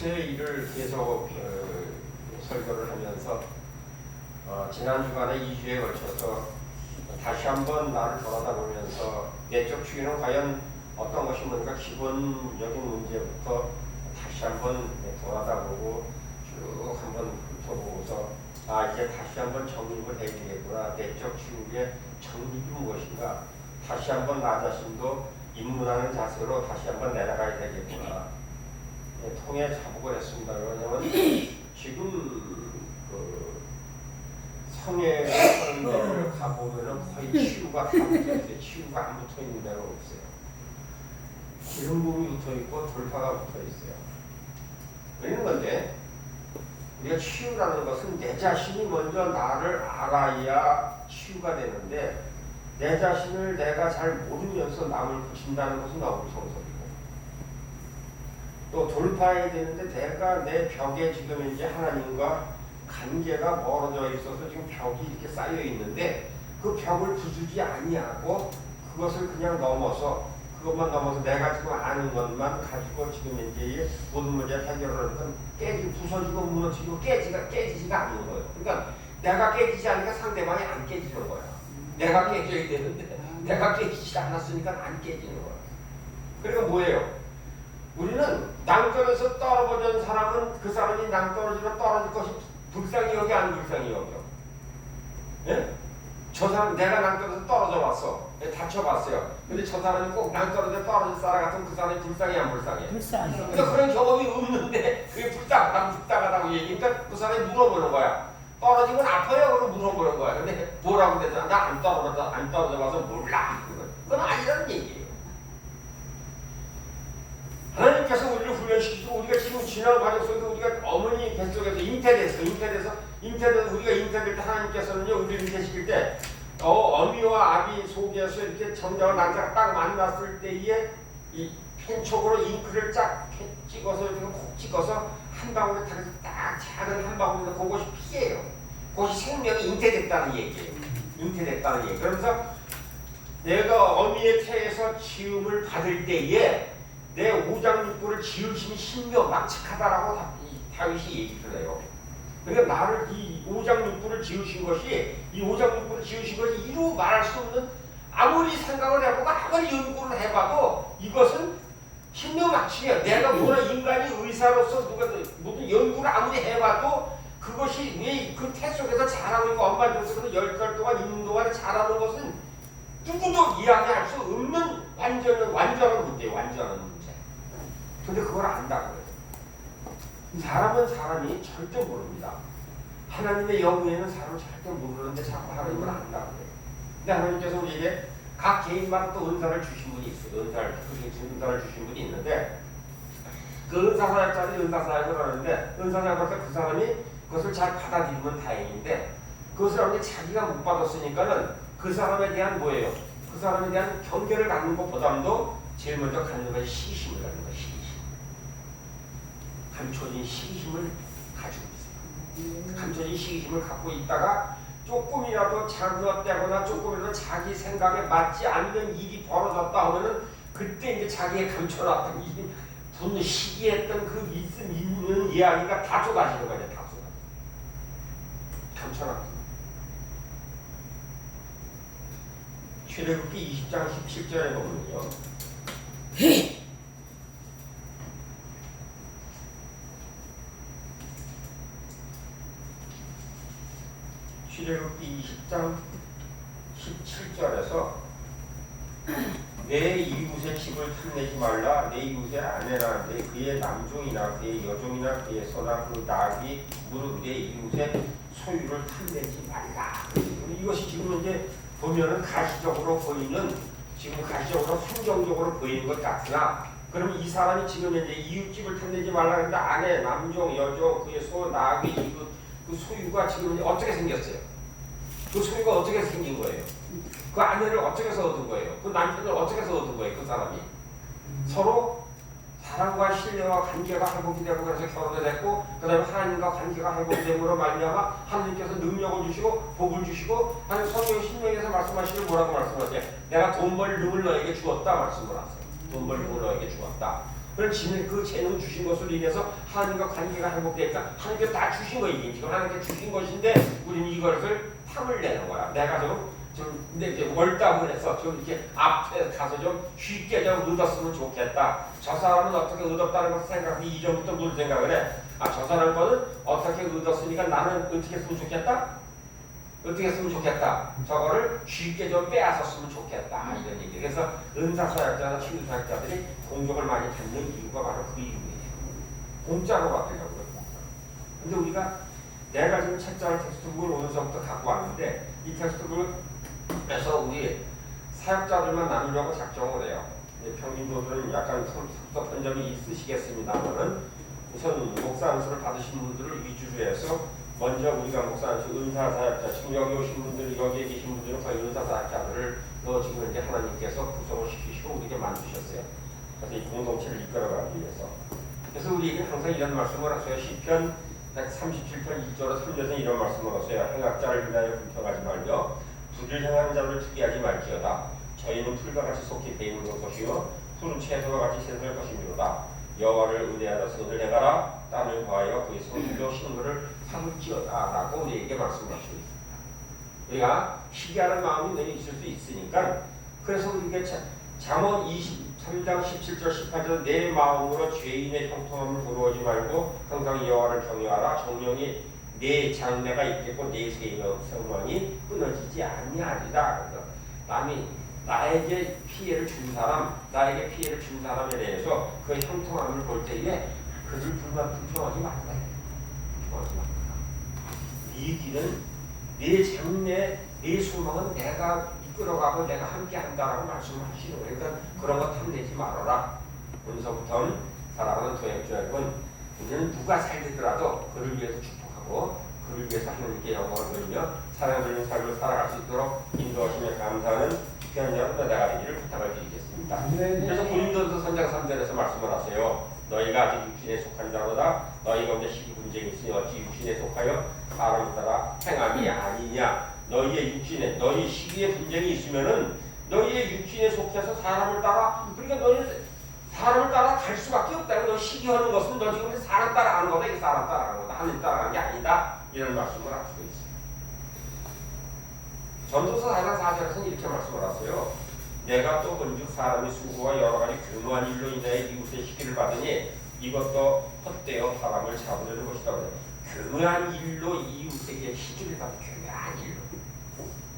일을 계속 설교를 하면서 지난 주간에 2주에 걸쳐서 다시 한번 나를 돌아다보면서 내적 주의는 과연 어떤 것이 뭔가 기본적인 문제부터 다시 한번 돌아다보고 쭉 한번 훑어보고서 이제 다시 한번 정립을 해야 되겠구나. 내적 주의의 정립이 무엇인가. 다시 한번 나 자신도 입문하는 자세로 다시 한번 내려가야 되겠구나. 통해 자복을 했습니다. 왜냐하면 지금 성에 하는 데를 가보면은 거의 치유가 다 붙어있어요. 치유가 안 붙어있는 데가 없어요. 기름 부음이 붙어있고 돌파가 붙어있어요. 그런 건데 우리가 치유라는 것은 내 자신이 먼저 나를 알아야 치유가 되는데 내 자신을 내가 잘 모르면서 남을 고친다는 것은 너무 성설이고 또 돌파해야 되는데 내가 내 벽에 지금 이제 하나님과 관계가 멀어져 있어서 지금 벽이 이렇게 쌓여 있는데 그 벽을 부수지 아니하고 그것을 그냥 넘어서 그것만 넘어서 내가 지금 아는 것만 가지고 지금 이제 모든 문제를 해결하는 건 부서지고 무너지고 깨지지가 않는 거예요. 그러니까 내가 깨지지 않으니까 상대방이 안 깨지는 거야. 내가 깨져야 되는데 내가 깨지지 않았으니까 안 깨지는 거야. 그러니까 뭐예요? 우리는 낭떠러져서 떨어진 사람은 그 사람이 낭떠러지면 떨어질 것이 불쌍히 여겨 안 불쌍히 여겨? 예? 저 사람 내가 낭떠러져서 떨어져 봤어. 다쳐봤어요. 근데 저 사람이 꼭 낭떠러져 떨어질 사람 같으면 그 사람이 불쌍해 안 불쌍해? 불쌍해. 그러니까 그런 경험이 없는데 그게 불쌍하다고 얘기니까 그 사람이 물어보는 거야. 떨어지면 아파요? 그러고 물어보는 거야. 근데 뭐라고 그랬잖아. 나 안 떨어져 봐서 몰라. 그건 아니라는 얘기예요. 하나님께서 우리를 훈련시키고 우리가 지금 지난 과정 속에서 우리가 어머니 뱃속에서 잉태돼서 우리가 잉태될 때 하나님께서는요 우리를 잉태시킬 때 어미와 아비 속에서 이렇게 정자와 난자가 딱 만났을 때에 이 펜촉으로 잉크를 쫙 찍어서 이렇게 콕 찍어서 한 방울에 딱 작은 한 방울인데 그것이 피예요. 그것이 생명이 잉태됐다는 얘기예요. 잉태됐다는 얘기. 그러면서 내가 어미의 태에서 지음을 받을 때에 내 오장육부를 지으심이 신묘막측하다라고 다윗이 얘기를 해요. 그러니까 나를 이 오장육부를 지으신 것이 이루 말할 수 없는 아무리 생각을 해보고 아무리 연구를 해봐도 이것은 신묘막측이에요. 내가 뭐라 인간이 의사로서 무슨 연구를 아무리 해봐도 그것이 왜 그 태 속에서 자라고 있고 엄마 뱃속에서 10달 동안 있는 동안에 자라는 것은 누구도 이야기할 수 없는 완전한 문제예요. 완전한 문제. 근데 그걸 안다고 해요. 사람이 절대 모릅니다. 하나님의 영에는 사람은 절대 모르는데 자꾸 하나님을 안다고 해요. 근데 하나님께서 우리에게 각 개인마다 또 은사를 주신 분이 있어요. 은사를 주신 분이 있는데 그 은사사역자들이 은사사역을 하는데 은사사역을 할 때 그 사람이 그것을 잘 받아들이면 다행인데 그것을 자기가 못 받았으니까는 그 사람에 대한 뭐예요? 그 사람에 대한 경계를 갖는 것보다도 제일 먼저 갖는 것이 시기심을 갖는 거예요. 시기심. 감춰진 시기심을 가지고 있어요. 감춰진 시기심을 갖고 있다가 조금이라도 잘못되거나 조금이라도 자기 생각에 맞지 않는 일이 벌어졌다 하면은 그때 이제 자기의 감춰놨던 이 시기했던 그 있는 이야기가 다 쏟아지는 거예요. 다 쏟아지는. 감춰놨던. 출애굽기 20장 17절에 보면요. 출애굽기 20장 17절에서 내 이웃의 집을 탐내지 말라. 내 이웃의 아내나 그의 남종이나 그의 여종이나 그의 소나 그 낙이 무릇 내 이웃의 소유를 탐내지 말라. 이것이 지금 이제 보면은 가시적으로 보이는 지금 가시적으로 환경적으로 보이는 것 같으나 그러면 이 사람이 지금 이제 이웃집을 탐내지 말라 했는데 아내, 남종, 여종, 그의 소, 낙의 이웃 그 소유가 지금 이제 어떻게 생겼어요? 그 소유가 어떻게 생긴 거예요? 그 아내를 어떻게 해서 얻은 거예요? 그 남편을 어떻게 해서 얻은 거예요? 그 사람이 서로 사랑과 신뢰와 관계가 회복이 되고 그래서 결혼을 했고 그 다음에 하나님과 관계가 회복이 됨으로 말미암아 하나님께서 능력을 주시고 복을 주시고 하나님 성경 신명에서 말씀하시길 뭐라고 말씀하세요? 내가 돈 벌 능을 너에게 주었다 말씀을 하세요. 돈 벌 능을 너에게 주었다. 그런 그 재능 주신 것으로 인해서 하나님과 관계가 회복되니까 하나님께 다 주신 거 이게 지금 하나님께 주신 것인데 우리는 이것을 탐을 내는 거야. 내가 좀 근데 이제 월답을 해서 좀 이렇게 앞에 가서 좀 쉽게 좀 얻었으면 좋겠다. 저 사람은 어떻게 얻었다는 것을 생각하고 이전부터 뭘 생각을 해? 저 사람 거는 어떻게 얻었으니까 나는 어떻게 했으면 좋겠다? 어떻게 했으면 좋겠다. 저거를 쉽게 좀 빼앗았으면 좋겠다. 이런 얘기. 그래서 은사사역자나 치유사역자들이 공격을 많이 받는 이유가 바로 그 이유예요. 공짜로 받으려고 그래요. 근데 우리가 내가 지금 책자를 텍스트북을 오늘서부터 갖고 왔는데 이 텍스트북에서 우리 사역자들만 나누려고 작정을 해요. 평균도들은 약간 섭섭한 점이 있으시겠습니다만은 우선 목사 안수를 받으신 분들을 위주로 해서 먼저 우리가 목사 안수 은사사역자 지금 여기 오신 분들 여기에 계신 분들은 거의 은사사역자들을 지금 이제 하나님께서 구성을 시키시고 우리에게 만드셨어요. 그래서 이 공동체를 이끌어가기 위해서. 그래서 우리에게 항상 이런 말씀을 하세요. 시편 137편 1절로 3절에서 이런 말씀을 하세요. 행악자를 위하여 불평하지 말며 불을 행하는 자를 특이하지 말지어다. 저희는 풀과 같이 속히 배임을 것이요 푸른 채소와 같이 생성할 것이므로다. 여호와를 의뢰하여 선을 행하라. 땅을 구하여 그의 성도 신물을 삼을지어다 라고 우리에게 말씀하시고 있습니다. 우리가 시기하는 마음이 늘 있을 수 있으니까 그래서 우리가 잠언 23장 17절 18절 내 마음으로 죄인의 형통함을 부러워하지 말고 항상 여호와를 경외하라. 정령이 내 장래가 있겠고 내 생명이 끊어지지 아니하리라. 남이 나에게 피해를 준 사람, 나에게 피해를 준 사람에 대해서 그 형통함을 볼 때에 그를 불평하지 말라. 불평하지 말라. 네 길은 네 장래, 네 소망은 내가 이끌어가고 내가 함께 한다라고 말씀하시는 거예요. 그러니까 그런 거 탐내지 말아라. 오늘서부터는 사랑하는 도역주 여러분, 우리는 누가 살리더라도 그를 위해서 축복하고 그를 위해서 하나님께 영광을 돌리며 사랑하는 삶을 살아갈 수 있도록 인도하시며 감사하는 귀한 여러분 내가 되기를 부탁을 드리겠습니다. 그래서 고린도서 3장 3절에서 말씀을 하세요. 너희가 아직 육신에 속한 자로다. 너희 가운데 시기 분쟁이 있으니 어찌 육신에 속하여 사람을 따라 행함이 아니냐. 너희의 육신에 너희 시기에 분쟁이 있으면은 너희의 육신에 속해서 사람을 따라 그러니까 너희는 사람을 따라 갈 수밖에 없다는 너 시기하는 것은 너 지금 사람 따라가는 거다. 이게 사람 따라가는 거다. 하나님 따라가는 게 아니다. 이런 말씀을 하시고 있습니다. 전도서 4장 4절에서는 이렇게 말씀을 하세요. 내가 또 본즉 사람의 수고와 여러 가지 교묘한 일로 인하여 이웃의 시기를 받으니 이것도 헛되어 사람을 잡으려는 것이다. 교묘한 일로 이웃에게 시기를 받는 교묘한 일로.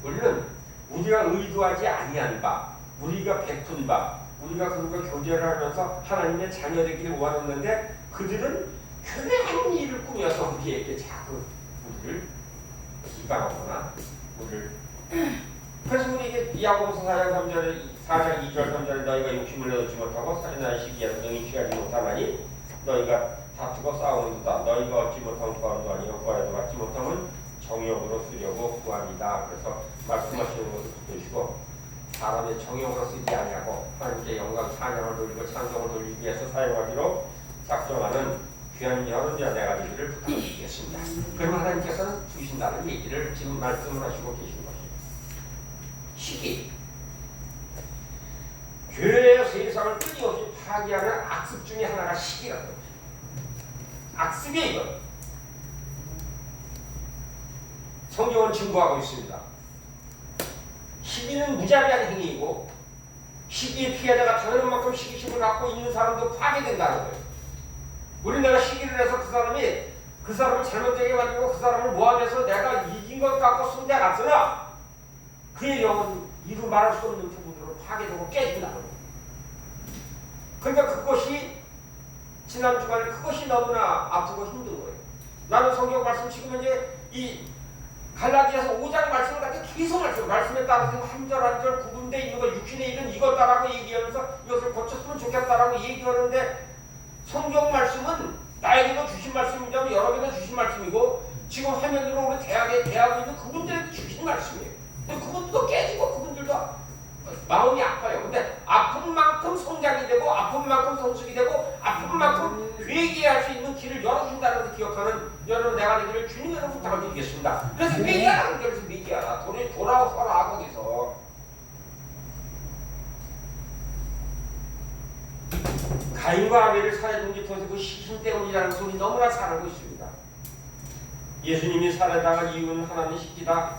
우리는 우리가 의도하지 아니한 바, 우리가 베푼 바, 우리가 그들과 교제를 하면서 하나님의 자녀 되기를 원했는데 그들은 교묘한 일을 꾸며서 우리에게 자꾸 우리를 비방하거나 우리를 그래서 우리에게 야고보서 4장 3절에 4장 2절 3절에 너희가 욕심을 내놓지 못하고 살인하는 시기에서 능히 취하지 못하나니 너희가 다투고 싸우는도다. 너희가 얻지 못하면 구함도 아니요 구하여도 받지 못하면 정욕으로 쓰려고 구합니다. 그래서 말씀하시는 것을 보시고 사람의 정욕으로 쓰지 아니하고 하나님께 영광 찬양을 돌리고 찬송을 돌리기 위해서 사용하기로 작정하는 귀한 여러분과 내가 되기를 부탁드리겠습니다. 그러면 하나님께서는 주신다는 얘기를 지금 말씀을 하시고 계신 것입니다. 시기. 교회의 세상을 끊임없이 파괴하는 악습 중에 하나가 시기라는 거죠. 악습이에요, 이건. 성경은 증거하고 있습니다. 시기는 무자비한 행위이고 시기의 피해자가 당하는 만큼 시기심을 갖고 있는 사람도 파괴된다는 거예요. 우리 내가 시기를 해서 그 사람을 잘못되게 만들고 그 사람을 모함해서 내가 이긴 것 같고 손대 갔으나 그의 영은 이루 말할 수 없는 부분으로 파괴되고 깨진다는 거예요. 그러니까 그것이 지난 주간에 그것이 너무나 아프고 힘든 거예요. 나는 성경 말씀 지금 현재 이 갈라디아서 5장 말씀을 갖다 계속 말씀에 따라서 한 절 한 절 구분되어 있는 거 육신의 일은 이거다라고 얘기하면서 이것을 고쳤으면 좋겠다라고 얘기하는데 성경 말씀은 나에게도 주신 말씀이라면 여러분에게도 주신 말씀이고 지금 화면으로 우리 대학에 있는 그분들에게 주신 말씀이에요. 근데 그분들도 깨지고 그분들도 마음이 아파요. 근데 아픈 만큼 성장이 되고 아픈 만큼 성숙이 되고 아픈 만큼 회개할 수 있는 길을 열어준다는 것을 기억하는 여러분 내가 되기를 주님께서 부탁을 드리겠습니다. 그래서 회개하라. 그래서 회개하라. 돌아서라 거기서 가인과 아벨을 살해 동기통해서 그 시신 때문이라는 소리 너무나 잘 알고 있습니다. 예수님이 살해당한 이유는 하나님의 시기다.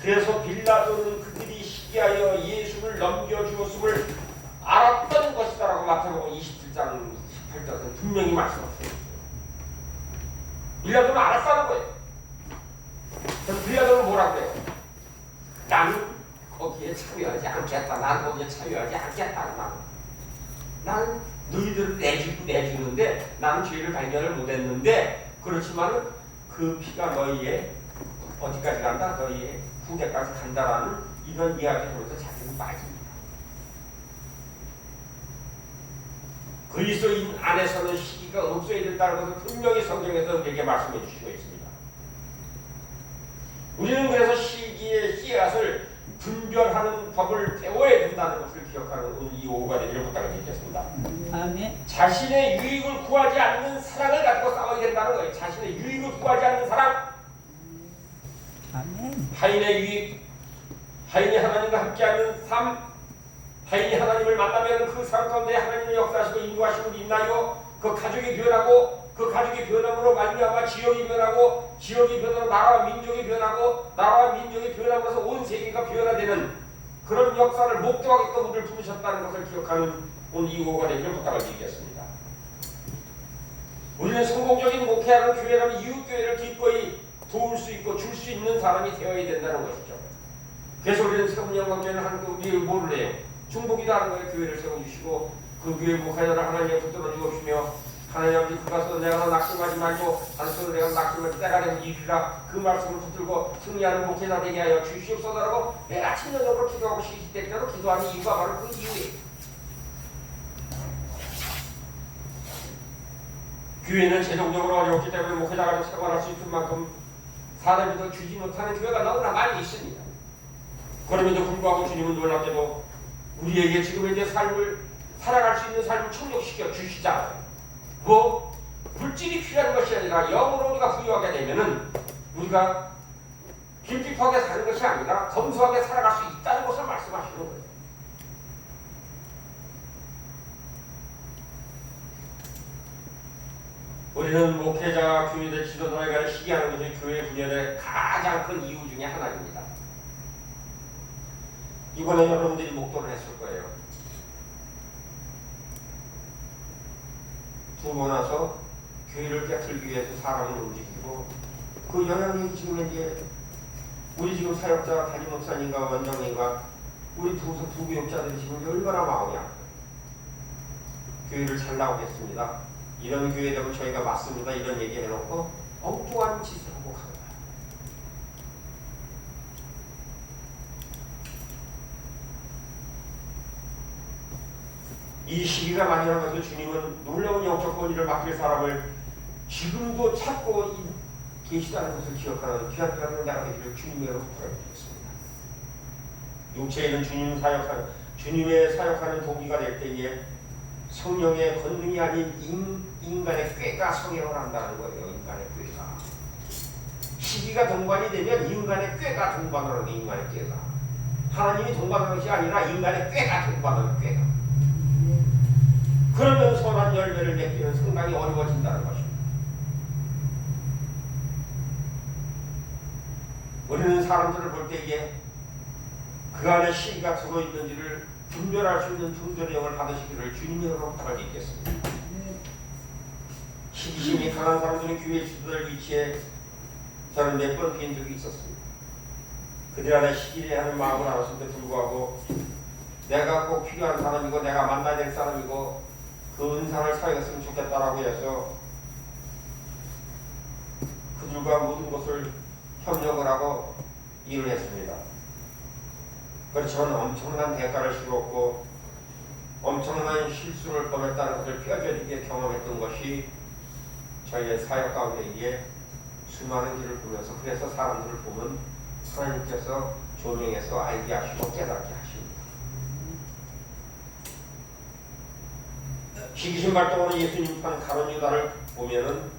그래서 빌라도는 그들이 시기하여 예수를 넘겨주었음을 알았던 것이다라고 마태복음 27장 18절에서 분명히 말씀하셨어요. 빌라도는 알았다는 거예요. 그럼 빌라도는 뭐라고 해요? 나는 거기에 참여하지 않겠다. 나는 거기에 참여하지 않겠다. 나는 너희들을 내주는데 나는 죄를 발견을 못했는데 그렇지만은 그 피가 너희의 어디까지 간다? 너희의 후대까지 간다라는 이런 이야기를 하면서 자기는 빠집니다. 그리스도인 안에서는 시기가 없어야 된다는 것을 분명히 성경에서 우리에게 말씀해 주시고 있습니다. 우리는 그래서 시기의 씨앗을 분별하는 법을 배워야 된다는 것을 기억하는 오늘 이 오후가 되기를 부탁드리겠습니다. 아멘. 자신의 유익을 구하지 않는 사랑을 갖고 싸워야 된다는 거예요. 자신의 유익을 구하지 않는 사랑. 아멘. 타인의 유익, 타인이 하나님과 함께하는 삶, 타인이 하나님을 만나면 그 삶 가운데 하나님의 역사하시고 인도하심을 있나요? 그 가족이 변하고 그 가족이 변함으로 말미암아 지역이 변하고 지역이 변하고 나라와 민족이 변하고 나라와 민족이 변하면서 온 세계가 변화되는 그런 역사를 목도하게끔 우리를 부르셨다는 것을 기억하는 오늘 이 오후가 되기를 부탁을 드리겠습니다. 우리는 성공적인 목회하는 교회라면 이웃교회를 기꺼이 도울 수 있고 줄 수 있는 사람이 되어야 된다는 것이죠. 그래서 우리는 세운영광교회는 우리 뭐를 해요? 중보기도하는 거에 교회를 세워주시고 그 교회 목회자를 하나님께 붙들어 주옵시며 하나님 아버지 그 가서 내가 낙심하지 말고 단순으로 내가 낙심을 때가 되면 이르라 그 말씀을 붙들고 승리하는 목회자 되게 하여 주시옵소서라고 매일 아침 저녁으로 기도하고 쉬실 때대로 기도하는 이유가 바로 그 이유예요. 교회는 재정적으로 어렵기 때문에 목회자가 생활할 수 있을 만큼 사람이 더 주지 못하는 교회가 너무나 많이 있습니다. 그럼에도 불구하고 주님은 놀랍게도 우리에게 지금 이제 삶을 살아갈 수 있는 삶을 충족시켜 주시잖아요. 뭐 물질이 필요한 것이 아니라 영으로 우리가 부유하게 되면은 우리가 길쭉하게 사는 것이 아니라 검소하게 살아갈 수 있다는 것을 말씀하시는 거예요. 우리는 목회자, 교회들 지도자에 관해 시기하는 것이 교회 분열의 가장 큰 이유 중에 하나입니다. 이번에 여러분들이 목도를 했을 거예요. 두고 나서 교회를 깨뜨리기 위해서 사람을 움직이고 그 영향력이 지금 이제 우리 지금 사역자 담임 목사님과 원장님과 우리 두 교육자들이 지금 얼마나 마음이 아파요. 교회를 잘 나오겠습니다. 이런 교회 되면 저희가 맞습니다. 이런 얘기 해놓고 엉뚱한 짓을 하고 가는 거예요. 이 시기가 많이 나면서 주님은 놀라운 영적 권위를 맡길 사람을 지금도 찾고 계시다는 것을 기억하는 귀한 사람을 내가 되기를 주님의 이름으로 부탁드리겠습니다. 육체에는 주님의 사역하는 동기가 될 때에 성령의 권능이 아닌 인간의 꾀가 성행을 한다는 거예요. 인간의 꾀가. 시기가 동반이 되면 인간의 꾀가 동반하는 거예요. 인간의 꾀가. 하나님이 동반하는 것이 아니라 인간의 꾀가 동반하는 꾀가. 그러면 선한 열매를 맺기는 상당히 어려워진다는 것입니다. 우리는 사람들을 볼 때에 그 안에 시기가 들어있는지를 분별할 수 있는 분별의 영을 받으시기를 주님의 이름으로 부탁드리겠습니다. 시기심이 강한 사람들은 교회 지도자들 위치에 저는 몇 번 뵌 적이 있었습니다. 그들 안에 시기를 하는 마음을 알았을 때 불구하고 내가 꼭 필요한 사람이고 내가 만나야 될 사람이고 그 은사를 사용했으면 좋겠다라고 해서 그들과 모든 것을 협력을 하고 일을 했습니다. 그렇지만 엄청난 대가를 치렀고 엄청난 실수를 범했다는 것을 뼈저리게 경험했던 것이 저희의 사역 가운데에 수많은 길을 보면서 그래서 사람들을 보면 하나님께서 조명해서 알게 하시고 깨닫게 하십니다. 시기심 발동으로 예수님 판 가룟 유다를 보면은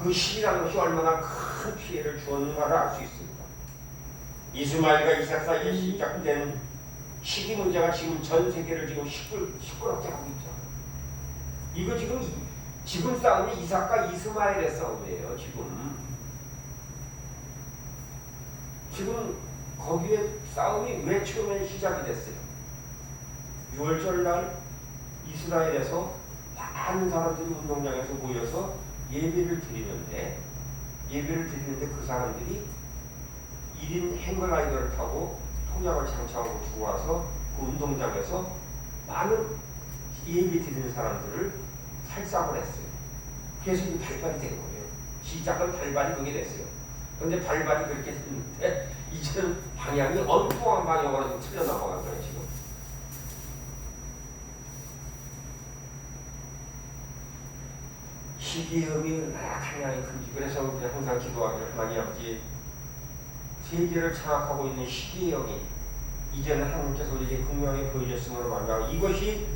그 시기라는 것이 얼마나 큰 피해를 주었는가를 알 수 있습니다. 이스마엘과 이삭 사이에 시작된 시기 문제가 지금 전 세계를 지금 시끄럽게 하고 있죠. 이거 지금 싸움이 이삭과 이스마엘의 싸움이에요. 지금 거기에 싸움이 왜 처음에 시작이 됐어요? 6월절 날 이스라엘에서 많은 사람들이 운동장에서 모여서 예배를 드리는데 그 사람들이 1인 행글라이더를 타고 통약을 장착하고 들어와서 그 운동장에서 많은 예배 드리는 사람들을 살상을 했어요. 그래서 이 발발이 된 거예요. 시작은 발발이 그게 됐어요. 그런데 발발이 그렇게 됐는데 이제는 방향이 엉뚱한 방향으로 틀려 넘어간 거예요. 지금. 시기음이 얼마나 강량이 큰지. 그래서 그냥 항상 기도하기를 하나님 아버지 세계를 장악하고 있는 시기의 영이 이제는 하나님께서 우리에게 분명히 보여줬음으로 말미암아 이것이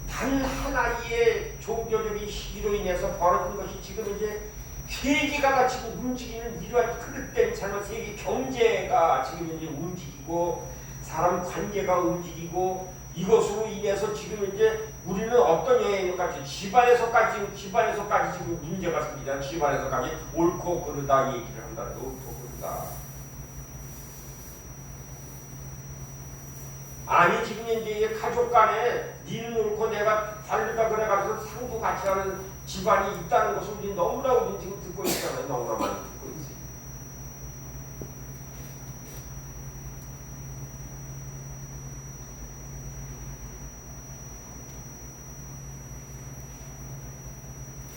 단 하나의 종교적인 시기로 인해서 벌어진 것이 지금 이제 세계가 다 지금 움직이는 이러한 그릇된 삶은 세계 경제가 지금 이제 움직이고 사람 관계가 움직이고 이것으로 인해서 지금 이제 우리는 어떤 영향력까지 집안에서까지 지금 문제가 생기잖아. 집안에서까지 옳고 그르다 얘기를 한다는 거. 옳고 그르다. 아니 지금 이제 가족 간에 니는 옳고 내가 다르다 그래가지고 상도 같이 하는 집안이 있다는 것을 우리 너무나 우리 지금 듣고 있잖아요. 너무나 많이 듣고 있어요.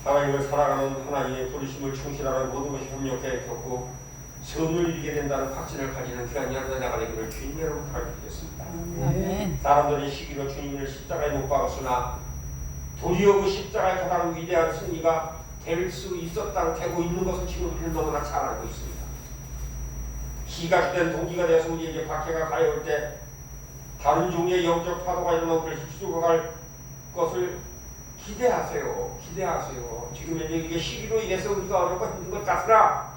하나님을 사랑하는 하나님의 부르심을 충실하는 모든 것이 협력해 졌고 선을 이기게 된다는 확신을 가지는 귀한 여러분의 나가 되기를 주님 여러분 부탁드리겠습니다. 사람들이 시기로 주님을 십자가에 못 박았으나 도리어 그 십자가의 가장 위대한 승리가 될 수 있었다고 되고 있는 것을 지금 우리는 너무나 잘 알고 있습니다. 시가 주된 동기가 되어서 우리에게 박해가 가해올 때 다른 종류의 영적 파도가 일어나 우리를 휩쓸고 갈 것을 기대하세요. 지금 현재 이게 시기로 인해서 우리가 어렵고 힘든 것 같으나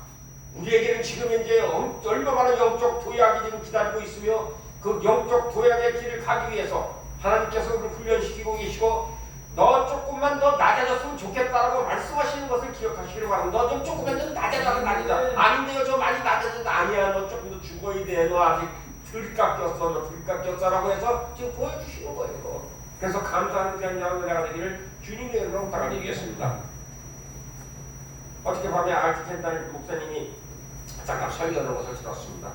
우리에게는 지금 현재 얼마나 많은 영적 도약이 지금 기다리고 있으며 그 영적 도약의 길을 가기 위해서 하나님께서 우리를 훈련시키고 계시고 너 조금만 더 낮아졌으면 좋겠다라고 말씀하시는 것을 기억하시기를 바랍니다. 너 좀 조금만 더 낮아져라. 아닌데요, 저 많이 낮아졌다. 아니야, 너 조금 더 죽어야 돼. 너 아직 덜 깎였어라고 해서 지금 보여주시는 거예요. 그래서 감사하는 귀한 자가 되기를 주님의 이름으로 부탁드리겠습니다. 어저께 밤에 알티켄탈 목사님이 잠깐 설교하는 것을 들었습니다.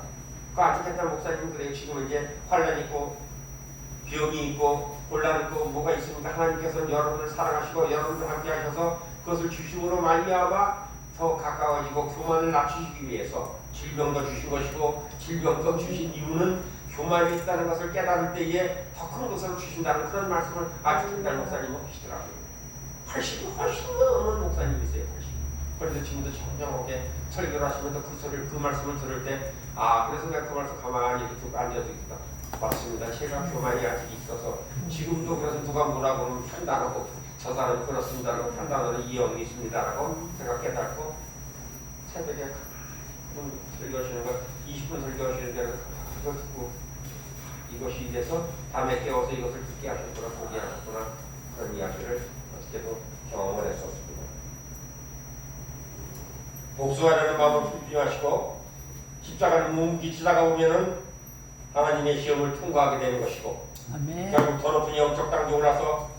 그 알티켄탈 목사님은 그래요. 지금 이제 환란 있고 병이 있고 곤란 있고 뭐가 있습니까? 하나님께서는 여러분을 사랑하시고 여러분들 함께 하셔서 그것을 주심으로 말미암아 더 가까워지고 교만을 낮추시기 위해서 질병도 주신 것이고 질병도 주신 이유는 교만이 있다는 것을 깨달을 때에 더 큰 것을 주신다는 그런 말씀을 알티켄탈 목사님은 하시더라고요. 80이 훨씬 넘은 목사님이세요. 80. 그래서 지금도 청정하게 설교를 하시면서 그 말씀을 들을 때 그래서 내가 그 말씀 가만히 이렇게 듣고 앉아서 있다. 맞습니다. 제가 교만이 아직 있어서 지금도 그래서 누가 뭐라고 하면 판단하고 저 사람은 그렇습니다라고 판단하는 이형이 있습니다라고 제가 깨닫고 새벽에 설교하시는 거 20분 설교하시는 대로 그거 듣고 이것이 돼서 밤에 깨워서 이것을 듣게 하셨구나 보게 하셨구나 그런 이야기를 어떻게도 경험을 했었습니다. 복수하려는 마음을 품중하시고 십자가를 뭉기치다가 보면은 하나님의 시험을 통과하게 되는 것이고 아멘. 결국 더 높은 영적 단계에 올라서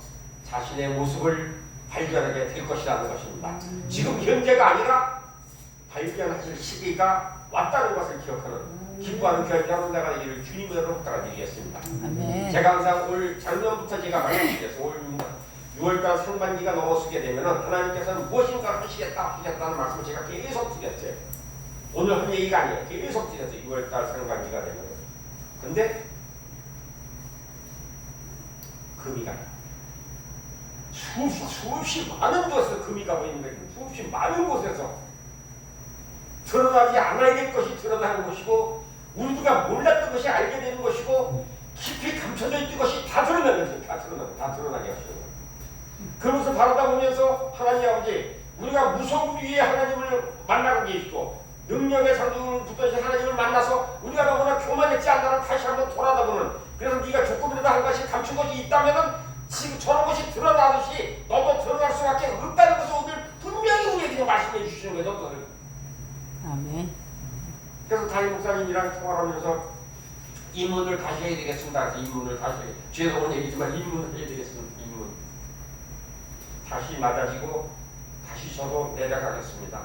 자신의 모습을 발견하게 될 것이라는 것입니다. 지금 현재가 아니라 발견하실 시기가 왔다는 것을 기억하는 기뻐하는 귀한 여러분 나가 되기를 주님의 이름으로 부탁드리겠습니다. 아멘. 제가 항상 올 작년부터 제가 말씀드렸어요. 올 6월달 상반기가 넘어서게 되면 하나님께서는 무엇인가 하시겠다는 말씀을 제가 계속 드렸어요. 오늘 한 얘기가 아니에요. 계속 드렸어요. 6월달 상반기가 되면. 근데 금이 가요. 수없이 많은 곳에서 금이 가고 있는데 수없이 많은 곳에서 드러나지 않아야 될 것이 드러나는 것이고 우리가 몰랐던 것이 알게 되는 것이고 깊이 감춰져 있던 것이 다 드러나게 하시는 거예요. 그러면서 바라다 보면서 하나님 아버지 우리가 무서운 위에 하나님을 만나고 계시고 능력의 상징을 붙드신 하나님을 만나서 우리가 너무나 교만했지 않나를 다시 한번 돌아다보는 그래서 네가 조금이라도 한 것이 감춘 것이 있다면은 지금 저런 것이 드러나듯이 너도 드러날 수밖에 없다는 것을 오늘 분명히 우리에게 말씀해 주시는 거예요. doktor. 아멘. 그래서 담임 목사님이랑 통화하면서 입문을 다시 해야 되겠습니다. 그래서 입문을 다시 죄송한 얘기지만 입문을 해야 되겠습니다. 입문 다시 맞아지고 다시 저도 내려가겠습니다.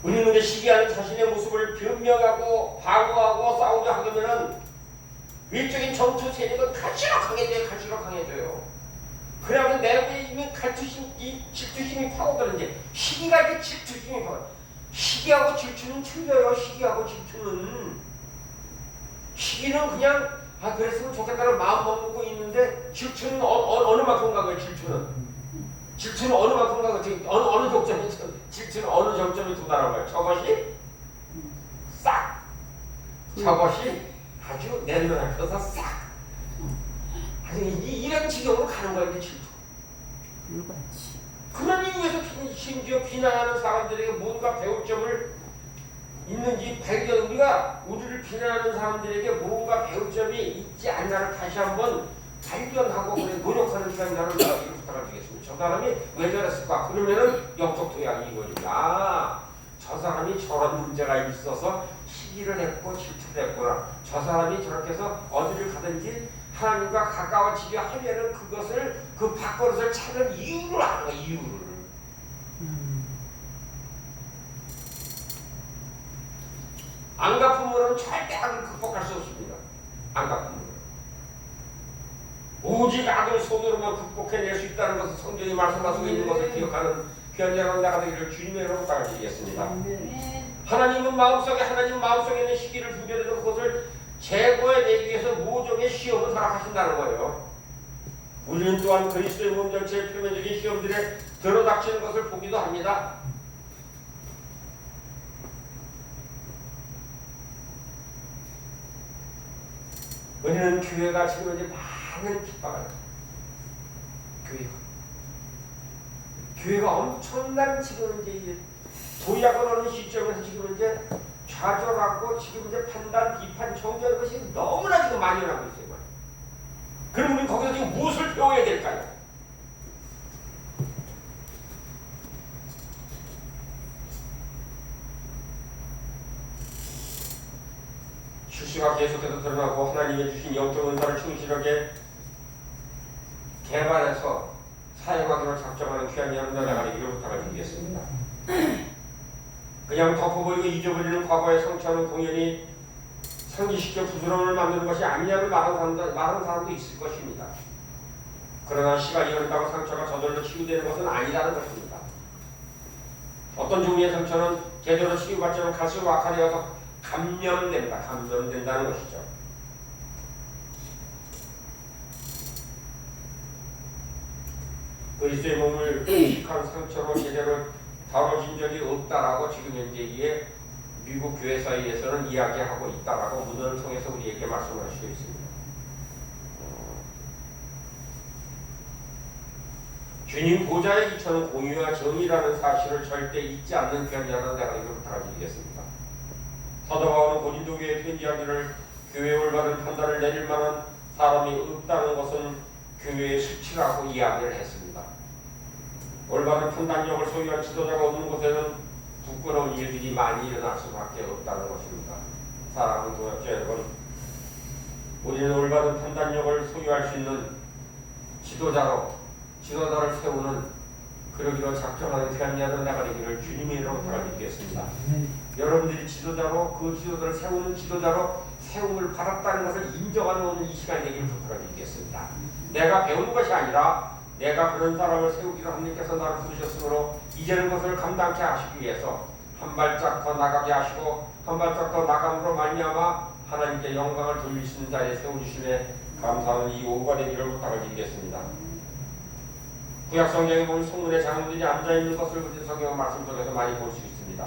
우리는 그 시기하는 자신의 모습을 변명하고 방어하고 싸우려 하려면은 외적인 정투 세력은 갈수록 강해져요. 갈수록 강해져요. 그러면 내게 있는 갈투심, 이 질투심이 파고드는데 시기가 이렇게 질투심이 파고들어. 시기하고 질투는 틀려요. 시기하고 질투는 시기는 그냥 그랬으면 좋겠다는 마음 먹고 있는데 질투는 어느 만큼 간 거예요. 질투는 어느 만큼 간 거예요. 어느 정점에 질투는 어느 정점에 도달한 거예요. 저것이 싹 저것이 아주 내려놓고서 싹 아주 이런 지경으로 가는 거예요. 질투. 불같이. 그런 이유에서 심지어 비난하는 사람들에게 뭔가 배울 점을 있는지 발견, 우리가 우리를 비난하는 사람들에게 뭔가 배울 점이 있지 않나를 다시 한번 발견하고 그래 노력하는 시간이 나는 이렇게 부탁드리겠습니다. 저 사람이 왜 저랬을까? 그러면은 영적 도약이 이거입니다. 저 사람이 저런 문제가 있어서 시기를 했고 질투를 했구나. 저 사람이 저렇게 해서 어디를 가든지 하나님과 가까워지려 하면은 그것을 그 밥그릇을 찾는 이유를 아는 거야. 이유를. 안 갚으면 절대 악을 극복할 수 없습니다. 안 갚으면. 오직 악을 손으로만 극복해낼 수 있다는 것을 성경이 말씀하고 있는 것을 기억하는 귀한 여러분 나가 되기를 주님의 이름으로 부탁드리겠습니다. 하나님 마음속에 있는 시기를 분별해서 그것을 제거해내기 위해서 모종의 시험을 허락하신다는 거예요. 우리는 또한 그리스도의 몸 전체의 표면적인 시험들에 들어닥치는 것을 보기도 합니다. 우리는 교회가 지금 이제 많은 핍박을 교회가 엄청난 지금 이제 도약을 하는 시점에서 지금 이제 좌절하고 지금 이제 판단, 비판, 정죄하는 것이 너무나 지금 많이 일어나고 있어요. 그럼 우리는 거기서 지금 무엇을 배워야 될까요? 실수가 계속해서 드러나고 하나님이 주신 영적 은사를 충실하게 개발해서 사용하기로 작정하는 귀한 여러분들 나가기를 부탁을 드리겠습니다. 그냥 덮어버리고 잊어버리는 과거의 상처는 공연히 상기시켜 부스럼을 만드는 것이 아니냐를 말하는 사람도 있을 것입니다. 그러나 시간이 흐른다고 상처가 저절로 치유되는 것은 아니라는 것입니다. 어떤 종류의 상처는 제대로 치유받지 않으면 갈수록 악화되어서 감염된다는 것이죠. 그리스도의 몸을 한 상처로 제대로 다뤄진 적이 없다라고 지금 현재 이에 미국 교회 사이에서는 이야기하고 있다라고 문헌을 통해서 우리에게 말씀을 하시고 있습니다. 주님 보좌의 기초는 공의와 정의라는 사실을 절대 잊지 않는 귀한 자라는 내가 이걸 부탁드리겠습니다. 사도 바울은 고린도 교회에 편지하기를 교회에 올바른 판단을 내릴 만한 사람이 없다는 것은 교회의 수치라고 이야기를 했습니다. 올바른 판단력을 소유한 지도자가 없는 곳에는 부끄러운 일들이 많이 일어날 수밖에 없다는 것입니다. 사랑하는 동역자 여러분, 우리는 올바른 판단력을 소유할 수 있는 지도자를 세우는 그러기로 작정하는 귀한 자들 나가 되기를 주님의 이름으로 부탁드리겠습니다. 여러분들이 그 지도자를 세우는 지도자로 세움을 받았다는 것을 인정하는 오늘 이 시간이 되기를 부탁드리겠습니다. 내가 배우는 것이 아니라 내가 그런 사람을 세우기로 하나님께서 나를 부르셨으므로 이제는 그것을 감당케 하시기 위해서 한 발짝 더 나가게 하시고 한 발짝 더 나감으로 말미암아 하나님께 영광을 돌리시는 자리에 세워주심에 감사하는 이 오후가 되기를 부탁을 드리겠습니다. 구약 성경에 보면 성문에 장로들이 앉아있는 것을 우리 성경 말씀 속에서 많이 볼 수 있습니다.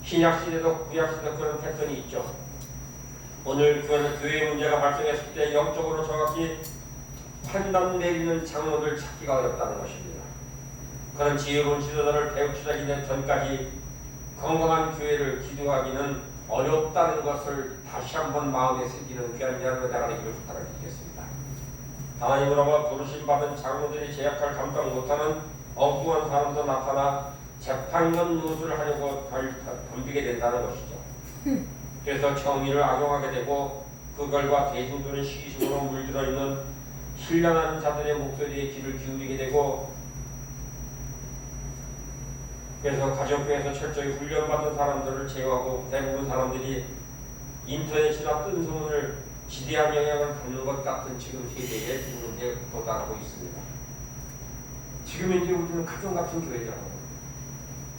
신약 시대도 구약 시대도 그런 패턴이 있죠. 오늘 교회의 문제가 발생했을 때 영적으로 정확히 판단 내리는 장로들 찾기가 어렵다는 것입니다. 그런 지혜로운 지도자를 배우치기 전까지 건강한 교회를 기도하기는 어렵다는 것을 다시 한번 마음에 새기는 귀한 여러분의 나가 되기를 부탁드리겠습니다. 하나님으로부터 부르심 받은 장로들이 제 역할을 감당 못하는 엉뚱한 사람도 나타나 재판관 노릇을 하려고 덤비게 된다는 것이죠. 그래서 정의를 악용하게 되고 그 결과 대중들은 시기심으로 물들어 있는 신령한 자들의 목소리에 귀를 기울이게 되고, 그래서 가정교회에서 철저히 훈련받은 사람들을 제외하고 대부분 사람들이 인터넷이나 뜬 소문을 지대한 영향을 받는 것 같은 지금 세대에 지금 이제 도달하고 있습니다. 지금 이제 우리는 가정 같은 교회잖아요.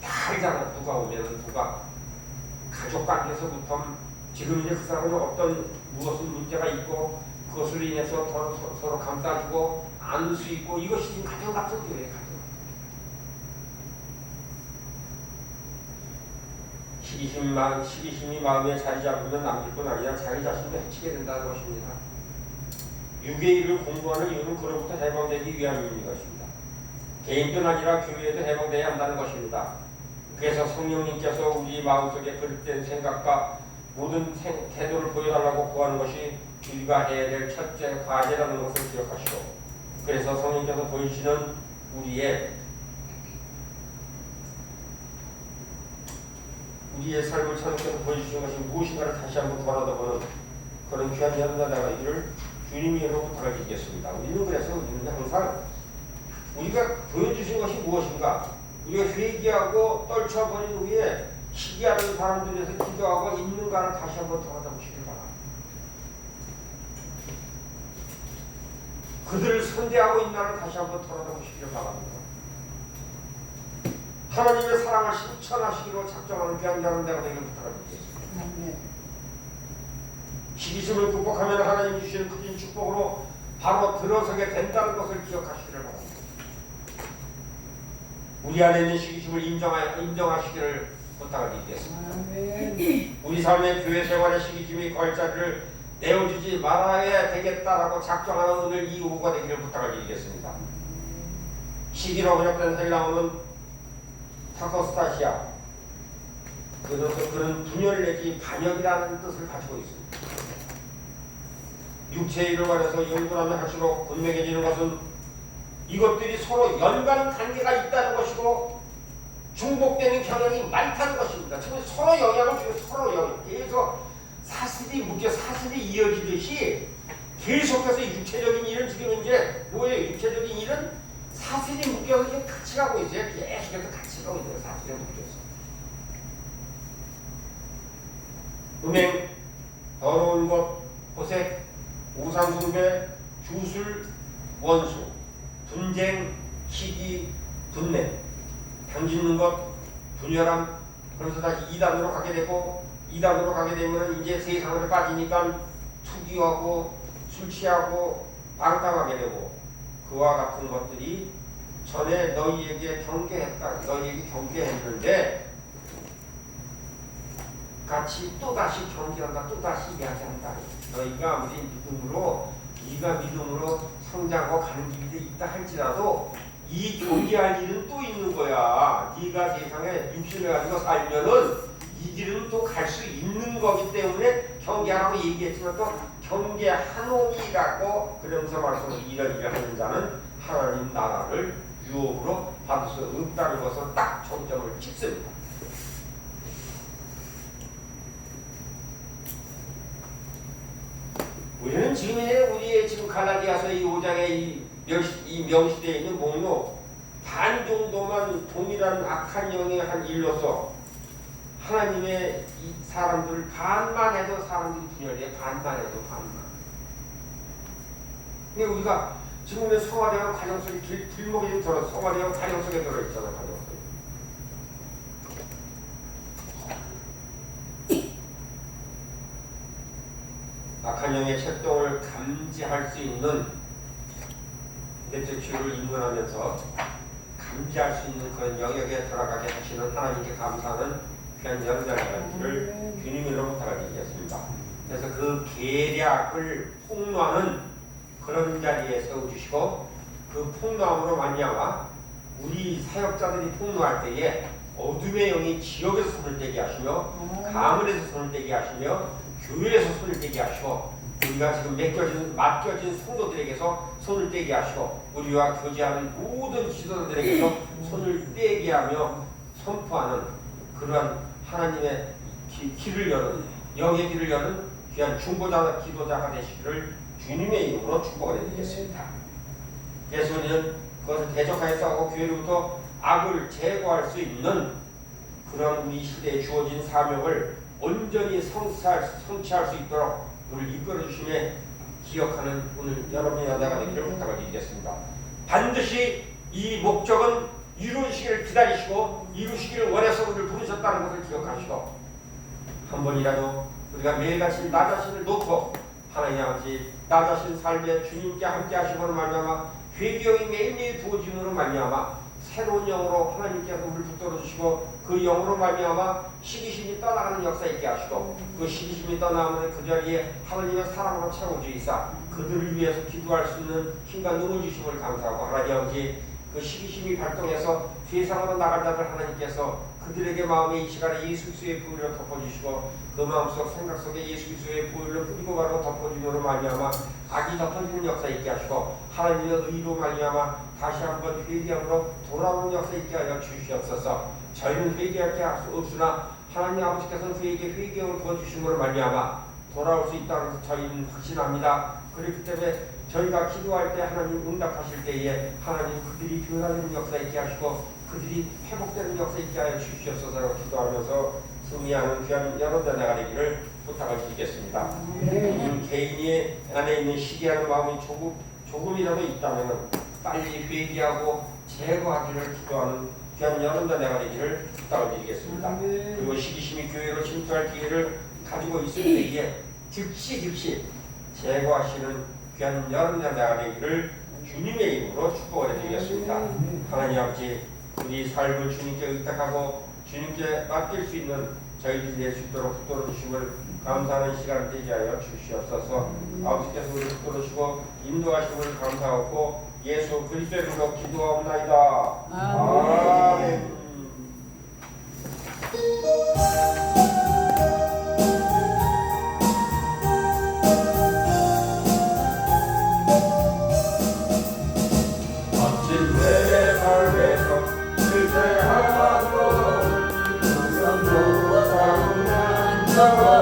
다 알잖아. 누가 오면 누가 가족 관계에서부터 지금 이제 그 사람은 어떤 무엇은 문제가 있고 그것으로 인해서 서로 감싸주고 안을 수 있고, 이것이 지금 가정 같은 교회예요. 가정. 시기심이 마음에 자리 잡으면 남길 뿐 아니라 자기 자신도 해치게 된다는 것입니다. 육의 일을 공부하는 이유는 그로부터 해방되기 위함인 것입니다. 개인뿐 아니라 교회에도 해방되어야 한다는 것입니다. 그래서 성령님께서 우리 마음속에 그릇된 생각과 모든 태도를 보여달라고 구하는 것이 우리가 해야 될 첫째 과제라는 것을 기억하시고, 그래서 성령님께서 보이시는 우리의 삶을 성령께서 보여주신 것이 무엇인가를 다시 한번 돌아다보는 그런 귀한 연단자가 있기를 주님의 이름으로 부탁을 드리겠습니다. 우리는 항상 우리가 보여주신 것이 무엇인가, 우리가 회개하고 떨쳐버린 후에 시기하는 사람들에서 기도하고 있는가를 다시 한번 돌아다보시길 바랍니다. 그들을 선대하고 있나를 다시 한번 돌아다보시길 바랍니다. 하나님의 사랑을 실천하시기로 작정하는 귀한 자는 내가 되기를 부탁드리겠습니다. 시기심을 극복하면 하나님 주시는 크신 축복으로 바로 들어서게 된다는 것을 기억하시기를 바랍니다. 우리 안에 있는 시기심을 인정하시기를 부탁을 드리겠습니다. 우리 삶의 교회 생활의 시기심이 걸자리를 내어주지 말아야 되겠다라고 작정하는 오늘 이 오후가 되기를 부탁을 드리겠습니다. 시기로 번역된 헬라어는 타코스타시아, 그런 분열 내지 반역이라는 뜻을 가지고 있습니다. 육체의 일을 말해서 연구하면 할수록 분명해지는 것은 이것들이 서로 연관 관계가 있다는 것이고 중복되는 경향이 많다는 것입니다. 지금 서로 영향을 주고 서로 영향, 계속 사슬이 묶여 사슬이 이어지듯이 계속해서 육체적인 일은 지금 이제 뭐예요? 육체적인 일은 사슬이 묶여서 지금 같이 가고 있어요. 계속해서 같이 가고 있어요. 사슬이 묶여서. 음행, 더러운 것, 호색, 우상숭배, 주술, 원수, 분쟁, 시기, 분내, 당짓는 것, 분열함, 그래서 다시 2단으로 가게 되고, 2단으로 가게 되면 이제 세상으로 빠지니까 투기하고 술 취하고 방탕하게 되고, 그와 같은 것들이 전에 너희에게 경계했는데 같이 또다시 경계한다, 또다시 이야기한다. 너희가 아무리 네가 믿음으로 성장하고 가는 길이 있다 할지라도 이 경계할 일은 또 있는 거야. 네가 세상에 육신을 가지고 살면은 이 길은 또 갈 수 있는 거기 때문에 경계하라고 얘기했지만 또 경계하노니라고 그러면서 말씀을 이런 일을 하는 자는 하나님 나라를 유업으로 받을 수 없다는 것을 딱 정점을 찍습니다. 우리는 지금 우리의 지금 갈라디아서 이 5장의 이 명시되어 있는 목록 반 정도만 동일한 악한 영의 한 일로서 하나님의 이 사람들을 반만 해도 사람들이 분열돼. 반만 해도 반만. 근데 우리가 지금의 성화대학 가정 속에 길목에 좀 들어 성화대학 가정 속에 들어있잖아. 가정 속에. 악한 영의 책동을 감지할 수 있는 내적 주를 인문하면서 감지할 수 있는 그런 영역에 들어가게 하시는 하나님께 감사하는 귀한 연단을 주님으로 부탁드리겠습니다. 그래서 그 계략을 폭로하는 그런 자리에 세워주시고 그 폭로함으로 말미암아 우리 사역자들이 폭로할 때에 어둠의 영이 지역에서 손을 떼게 하시며 가문에서 손을 떼게 하시며 교회에서 손을 떼게 하시고 우리가 지금 맡겨진 성도들에게서 손을 떼게 하시고 우리와 교제하는 모든 지도자들에게서 손을 떼게 하며 선포하는 그러한 하나님의 길을 여는 영의 길을 여는 귀한 중보자 기도자가 되시기를 주님의 이름으로 축복을 해드리겠습니다. 그래서 우리는 그것을 대적하여 싸우고 교회로부터 악을 제거할 수 있는 그런 우리 시대에 주어진 사명을 온전히 성취할 수 있도록 우리를 이끌어 주심에 기억하는 오늘 여러분의 연대가 되기를 부탁을 드리겠습니다. 반드시 이 목적은 이루시기를 기다리시고 이루시기를 원해서 우리를 부르셨다는 것을 기억하시고 한 번이라도 우리가 매일같이 나 자신을 놓고 하나님 아버지 나 자신 삶에 주님께 함께 하시고는 말미암아 회개형이 매일매일 부어짐으로 말미암아 새로운 영으로 하나님께서 우리를 붙들어 주시고 그 영으로 말미암아 시기심이 떠나가는 역사 있게 하시고 그 시기심이 떠나면 그 자리에 하나님의 사랑으로 채워주이사 그들을 위해서 기도할 수 있는 힘과 능을 주심을 감사하고 하나님 아버지 그 시기심이 발동해서 세상으로 나갈 자들 하나님께서 그들에게 마음에 이 시간에 예수 그리스도의 보혈로 덮어주시고 그 마음속 생각 속에 예수 그리스도의 보혈로 뿌리고 바로 덮어주므로 말미암아 악이 덮어지는 역사 있게 하시고 하나님의 의로 말미암아 다시 한번 회개함으로 돌아오는 역사 있게 하여 주시옵소서. 저희는 회개할 게 없으나 하나님 아버지께서는 그에게 회개함을 부어주심으로 말미암아 돌아올 수 있다는 것을 저희는 확신합니다. 그렇기 때문에 저희가 기도할 때 하나님 응답하실 때에 하나님 그들이 변화되는 역사 있게 하시고 그들이 회복되는 역사 있게 하여 주시옵소서 기도하면서 승리하는 귀한 여러 자녀가 되기를 부탁을 드리겠습니다. 개인이 안에 있는 시기하는 마음이 조금이라도 있다면 빨리 회개하고 제거하기를 기도하는 귀한 여러 자녀가 되기를 부탁을 드리겠습니다. 그리고 시기심이 교회로 침투할 기회를 가지고 있을 때에 즉시 제거하시는 귀한 여러 자녀가 되기를 주님의 이름으로 축복을 해드리겠습니다. 하나님 아버지 우리 삶을 주님께 의탁하고 주님께 맡길 수 있는 저희들이 될 수 있도록 붙들어 주심을 감사하는 시간을 되게 하여 주시옵소서. 아버지께서 우리를 붙들어 주시고 인도하심을 감사하고 예수 그리스도의 이름으로 기도하옵나이다. 아멘. Oh